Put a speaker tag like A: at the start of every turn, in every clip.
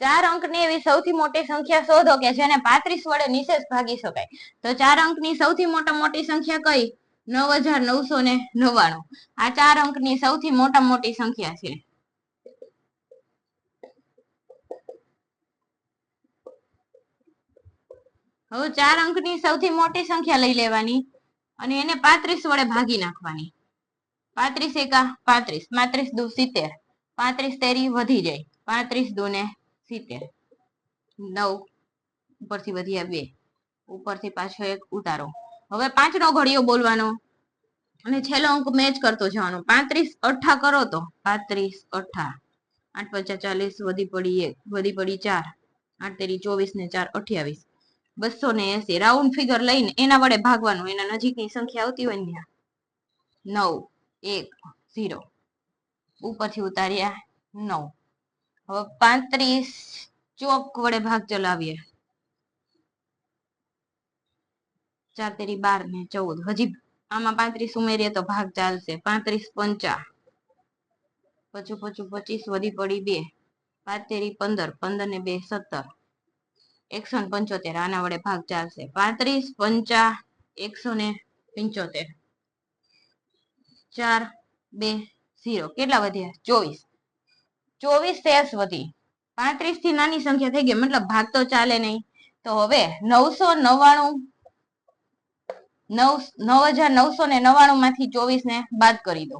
A: 4 અંકની એવી સૌથી મોટી સંખ્યા શોધો કે જેને 35 વડે નિશેષ ભાગી શકાય. તો 4 અંકની સૌથી મોટી સંખ્યા કઈ? 9999. આ 4 અંકની સૌથી મોટી સંખ્યા છે. હવે 4 અંકની સૌથી મોટી સંખ્યા લઈ લેવાની અને એને 35 વડે ભાગી નાખવાની. 35 એકા 35, 35 દુ 70, 35 તેરી વધી જાય, 35 દુ ને 70, 9 ઉપરથી વધ્યા 2, ઉપરથી પાછો 1 ઉતારો. હવે 5 નો ઘડિયો બોલવાનો અને છેલ્લો અંક મેચ કરતો જવાનો. 35 અઠ્ઠા કરો તો 35 અઠ્ઠા, 8 પંચા 40, વધી પડી 1, વધી પડી 4, 8 તેરી 24 ને 4 28, 280. રાઉન્ડ ફિગર લઈને એના વડે ભાગવાનું. એના નજીકની સંખ્યા આવતી હોય ને 9 1 0, ઉપરથી ઉતાર્યા 9. હવે 35 ચોક વડે ભાગ ચલાવીએ. 4 તેરી 12 ને 14, હજી આમાં 35 ઉમેરીએ તો ભાગ ચાલશે. 35 પંચા, પચું પચું 25, વધી પડી 2, 5 તેરી 15, 15 ને 2 17, 175. આના વડે ભાગ ચાલશે. 35 પંચા 175, 4 2 0. કેટલા વધ્યા? 24. 24 શેષ વધી. 35 થી નાની સંખ્યા થઈ ગઈ, મતલબ ભાગ તો ચાલે નહીં. તો હવે 9999 માંથી 24 ને બાદ કરી દો.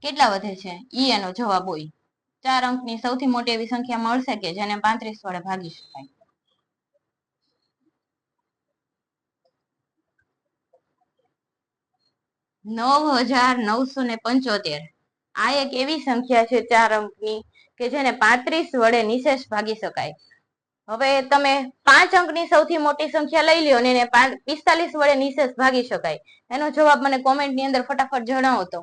A: કેટલા વધે છે? ઈ એનો જવાબ હોય. 4 અંકની સૌથી મોટી એવી સંખ્યા મળશે કે જેને 35 વડે ભાગી શકાય. $9,975. આ એક એવી સંખ્યા છે 4 અંકની કે જેને 35 વડે નિશેષ ભાગી શકાય. હવે તમે 5 અંકની સૌથી મોટી સંખ્યા લઈ લ્યો અને એને 45 વડે નિશેષ ભાગી શકાય. એનો જવાબ મને કોમેન્ટની અંદર ફટાફટ જણાવો તો.